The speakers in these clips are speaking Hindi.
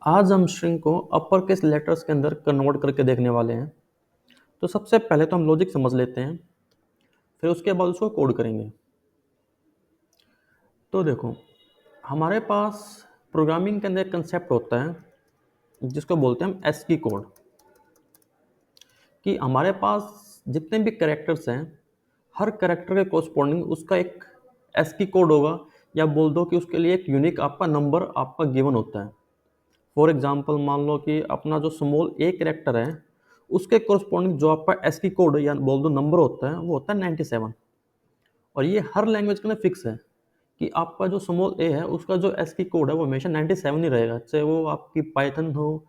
आज हम स्ट्रिंग को अपर केस लेटर्स के अंदर कन्वर्ट करके देखने वाले हैं। तो सबसे पहले तो हम लॉजिक समझ लेते हैं, फिर उसके बाद उसको कोड करेंगे। तो देखो, हमारे पास प्रोग्रामिंग के अंदर एक कंसेप्ट होता है जिसको बोलते हैं हम एस्की कोड। कि हमारे पास जितने भी कैरेक्टर्स हैं, हर कैरेक्टर के कोरस्पॉन्डिंग उसका एक एस्की कोड होगा, या बोल दो कि उसके लिए एक यूनिक आपका नंबर आपका गिवन होता है। फॉर एग्जाम्पल, मान लो कि अपना जो स्मॉल ए कैरेक्टर है, उसके कोरस्पॉन्डिंग जो आपका एस्की कोड या बोल दो नंबर होता है, वो होता है 97। और ये हर लैंग्वेज के अंदर फिक्स है कि आपका जो स्मॉल ए है उसका जो एस्की कोड है वो हमेशा 97 ही रहेगा, चाहे वो आपकी पाइथन हो,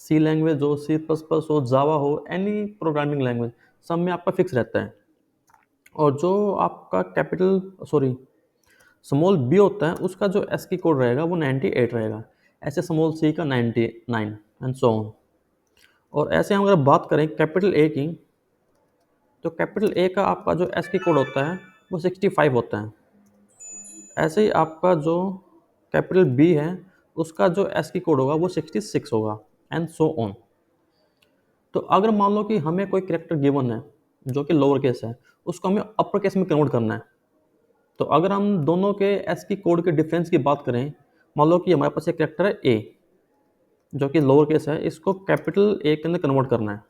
सी लैंग्वेज हो, सी प्लस प्लस हो, जावा हो, एनी प्रोग्रामिंग लैंग्वेज, सब में आपका फिक्स रहता है। और जो आपका कैपिटल सॉरी स्मॉल बी होता है, उसका जो एस्की कोड रहेगा वो 98 रहेगा। ऐसे स्मॉल सी का 99 एंड सो ऑन। और ऐसे हम अगर बात करें कैपिटल ए की, तो कैपिटल ए का आपका जो एस्की कोड होता है वो 65 होता है। ऐसे ही आपका जो कैपिटल बी है, उसका जो एस्की कोड होगा वो 66 होगा, एंड सो ऑन। तो अगर मान लो कि हमें कोई कैरेक्टर गिवन है जो कि लोअर केस है, उसको हमें अपर केस में कन्वर्ट करना है। तो अगर हम दोनों के एस्की कोड के डिफरेंस की बात करें, मान लो कि हमारे पास एक कैरेक्टर है ए जो कि लोअर केस है, इसको कैपिटल ए के अंदर कन्वर्ट करना है।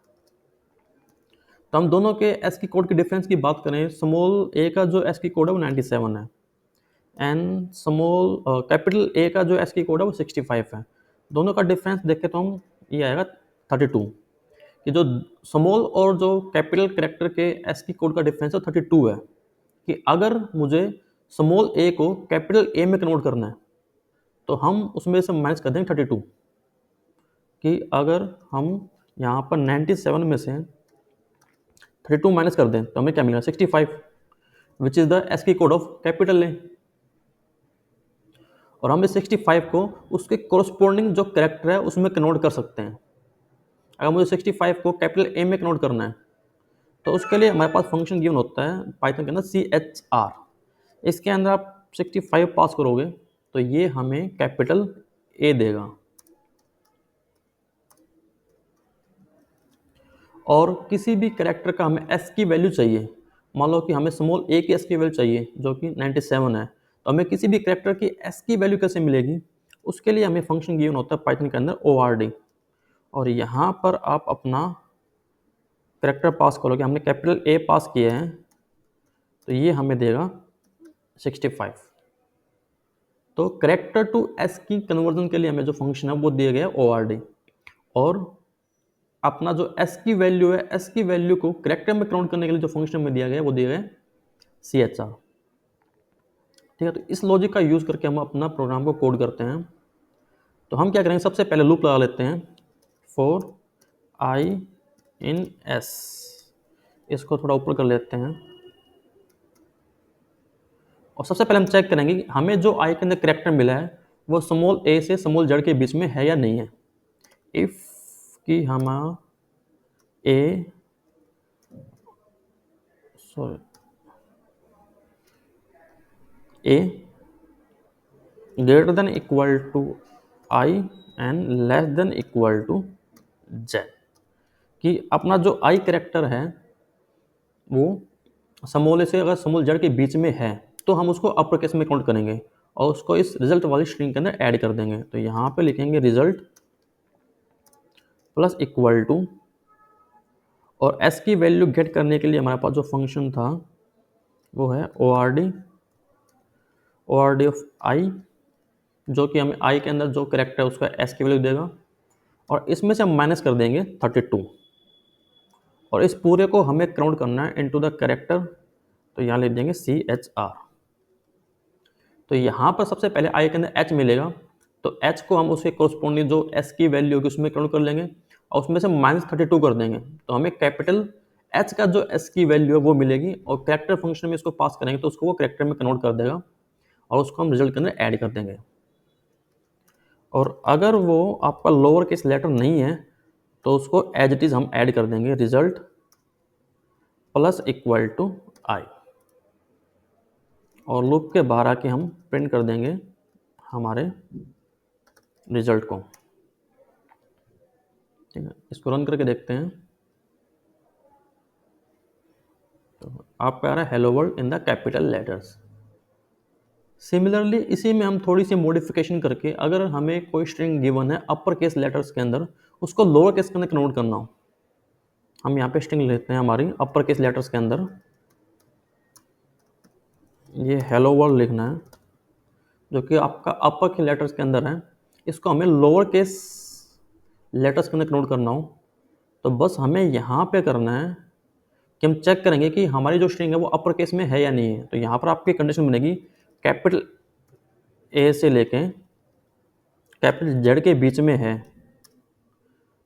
तो हम दोनों के एस्की कोड के डिफरेंस की बात करें, स्मॉल ए का जो एस्की कोड है वो 97 है, एंड स्मॉल कैपिटल ए का जो एस्की कोड है वो 65 है। दोनों का डिफरेंस देखें तो हम ये आएगा 32। कि जो स्मॉल और जो कैपिटल कैरेक्टर के एस्की कोड का डिफरेंस है 32 है। कि अगर मुझे स्मॉल ए को कैपिटल ए में कन्वर्ट करना है, तो हम उसमें से माइनस कर देंगे 32। कि अगर हम यहाँ पर 97 में से 32 माइनस कर दें तो हमें क्या मिलेगा 65, which is the ASCII code of capital A. और हम इस 65 को उसके कोरस्पॉन्डिंग जो कैरेक्टर है उसमें कन्वर्ट कर सकते हैं। अगर मुझे 65 को कैपिटल ए में कन्वर्ट करना है, तो उसके लिए हमारे पास फंक्शन गिवन होता है पाइथन के अंदर CHR। इसके अंदर आप 65 पास करोगे तो ये हमें कैपिटल ए देगा। और किसी भी कैरेक्टर का हमें एस की वैल्यू चाहिए, मान लो कि हमें स्मॉल ए की एस की वैल्यू चाहिए जो कि 97 है, तो हमें किसी भी कैरेक्टर की एस की वैल्यू कैसे मिलेगी, उसके लिए हमें फंक्शन गिवन होता है पाइथन के अंदर ORD। और यहाँ पर आप अपना कैरेक्टर पास करोगे, हमने कैपिटल ए पास किए हैं, तो ये हमें देगा 65। तो कैरेक्टर टू एस की कन्वर्जन के लिए हमें जो फंक्शन है वो दिया गया है ORD। और अपना जो एस की वैल्यू है, एस की वैल्यू को कैरेक्टर में कन्वर्ट करने के लिए जो फंक्शन में दिया गया है वो दिया गया है CHR। ठीक है, तो इस लॉजिक का यूज़ करके हम अपना प्रोग्राम को कोड करते हैं। तो हम क्या करेंगे, सबसे पहले लूप लगा लेते हैं फॉर i in s। इसको थोड़ा ऊपर कर लेते हैं। और सबसे पहले हम चेक करेंगे कि हमें जो i के अंदर कैरेक्टर मिला है वो स्मॉल a से स्मॉल z के बीच में है या नहीं है। इफ कि हम a sorry a greater than equal to i and less than equal to z। कि अपना जो i कैरेक्टर है वो स्मॉल ए से अगर स्मॉल z के बीच में है, तो हम उसको अपर केस में काउंट करेंगे और उसको इस रिजल्ट वाली स्ट्रिंग के अंदर ऐड कर देंगे। तो यहाँ पे लिखेंगे रिजल्ट प्लस इक्वल टू, और s की वैल्यू गेट करने के लिए हमारे पास जो फंक्शन था वो है ORD ऑफ i, जो कि हमें i के अंदर जो कैरेक्टर है उसका s की वैल्यू देगा। और इसमें से हम माइनस कर देंगे 32, और इस पूरे को हमें काउंट करना है इनटू द कैरेक्टर। तो यहाँ लिख देंगे CHR। तो यहाँ पर सबसे पहले i के अंदर h मिलेगा, तो h को हम उसके कोरस्पॉन्डिंग जो s की वैल्यू होगी उसमें काउंट कर लेंगे और उसमें से -32 कर देंगे। तो हमें कैपिटल h का जो s की वैल्यू है वो मिलेगी, और कैरेक्टर फंक्शन में इसको पास करेंगे तो उसको वो कैरेक्टर में कन्वर्ट कर देगा और उसको हम रिजल्ट के अंदर ऐड कर देंगे। और अगर वो आपका लोअर केस लेटर नहीं है तो उसको एज इट इज़ हम ऐड कर देंगे result plus equal to i। और लूप के बाहर आके हम प्रिंट कर देंगे हमारे रिजल्ट को। ठीक है, इसको रन करके देखते हैं। तो आपका आ रहा है hello world in the capital letters. Similarly इसी में हम थोड़ी सी मॉडिफिकेशन करके, अगर हमें कोई स्ट्रिंग गिवन है अपर केस लेटर्स के अंदर, उसको लोअर केस के अंदर कन्वर्ट करना हो, हम यहाँ पे स्ट्रिंग लेते हैं हमारी अपर केस लेटर्स के अंदर, ये हेलो वर्ल्ड लिखना है जो कि आपका अपर के लेटर्स के अंदर है, इसको हमें लोअर केस लेटर्स के अंदर कन्वर्ट करना हो, तो बस हमें यहाँ पे करना है कि हम चेक करेंगे कि हमारी जो स्ट्रिंग है वो अपर केस में है या नहीं है। तो यहाँ पर आपकी कंडीशन बनेगी कैपिटल ए से लेके कैपिटल जेड के बीच में है,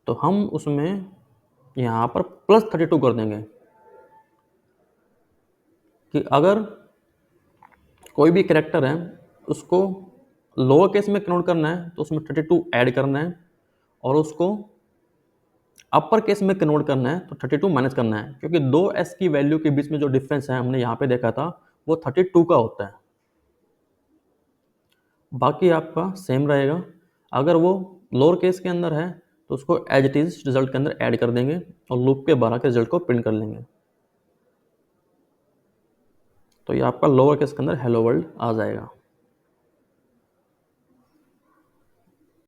तो हम उसमें यहाँ पर +32 कर देंगे कि अगर कोई भी कैरेक्टर है उसको लोअर केस में कन्वर्ट करना है तो उसमें 32 ऐड करना है, और उसको अपर केस में कन्वर्ट करना है तो 32 माइनस करना है, क्योंकि दो एस की वैल्यू के बीच में जो डिफरेंस है हमने यहाँ पे देखा था वो 32 का होता है। बाकी आपका सेम रहेगा, अगर वो लोअर केस के अंदर है तो उसको एज इट इज रिजल्ट के अंदर ऐड कर देंगे और लूप के बाहर के रिजल्ट को प्रिंट कर लेंगे। तो ये आपका लोअर केस के अंदर हेलो वर्ल्ड आ जाएगा।